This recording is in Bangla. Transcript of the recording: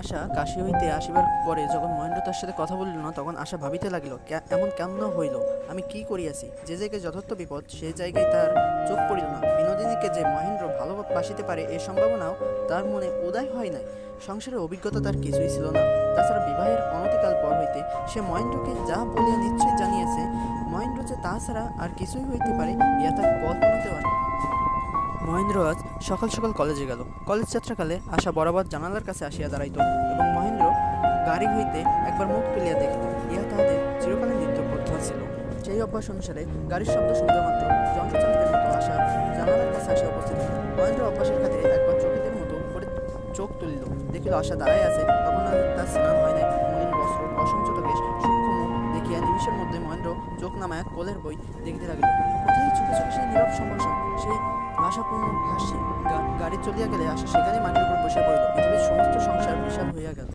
আশা কাশি হইতে আসিবার পরে যখন মহেন্দ্র তার সাথে কথা বলিল না, তখন আশা ভাবিতে লাগিল, এমন কেমন হইল, আমি কি করিয়াছি। যে জায়গায় যথার্থ বিপদ সেই জায়গায় তার চোখ পড়িল না। বিনোদিনীকে যে মহেন্দ্র ভালোবাসিতে পারে এ সম্ভাবনাও তার মনে উদয় হয় নাই। সংসারের অভিজ্ঞতা তার কিছুই ছিল না। তাছাড়া বিবাহের অনতিকাল পর হইতে সে মহেন্দ্রকে যা বলিয়া নিশ্চয় জানিয়েছে, মহেন্দ্র যে তাছাড়া আর কিছুই হইতে পারে ইয়া তার কল্পনাতেও আসে। মহেন্দ্র আজ সকাল সকাল কলেজে গেল। কলেজ যাত্রাকালে আশা বরাবর জানালার কাছে আসিয়া দাঁড়াইত এবং মহেন্দ্র গাড়ি হইতে একবার মুখ তুলিয়া দেখিত। ইহা তাহাদের চিরকালীন নিত্য অভ্যাস ছিল। সেই অভ্যাস অনুসারে গাড়ির শব্দ শুনতে মাত্র যন্ত্রচালিতের মতো আশা জানালার কাছে আসিয়া উপস্থিত হইল। মহেন্দ্র অভ্যাসের খাতিরে একবার চকিতের মতো উপরে চোখ তুলিল, দেখিল আশা দাঁড়ায় আছে। তখন আর তার স্নান হয় নাই। মলিন বস্ত্র, অসঞ্চত কেশ, সূক্ষ্ম মুখ দেখিয়া নিমিষের মধ্যে মহেন্দ্র চোখ নামায়া কোলের বই দেখিতে লাগিল। কোথায় চোখে চোখে সেই নীরব সম্ভাষণ, সেই আশাপূর্ণ হাসি। গাড়ি চলিয়া গেলে আশা সেখানে মাটির উপর বসে পড়িল। পৃথিবীর সমস্ত সংসার বিষাদ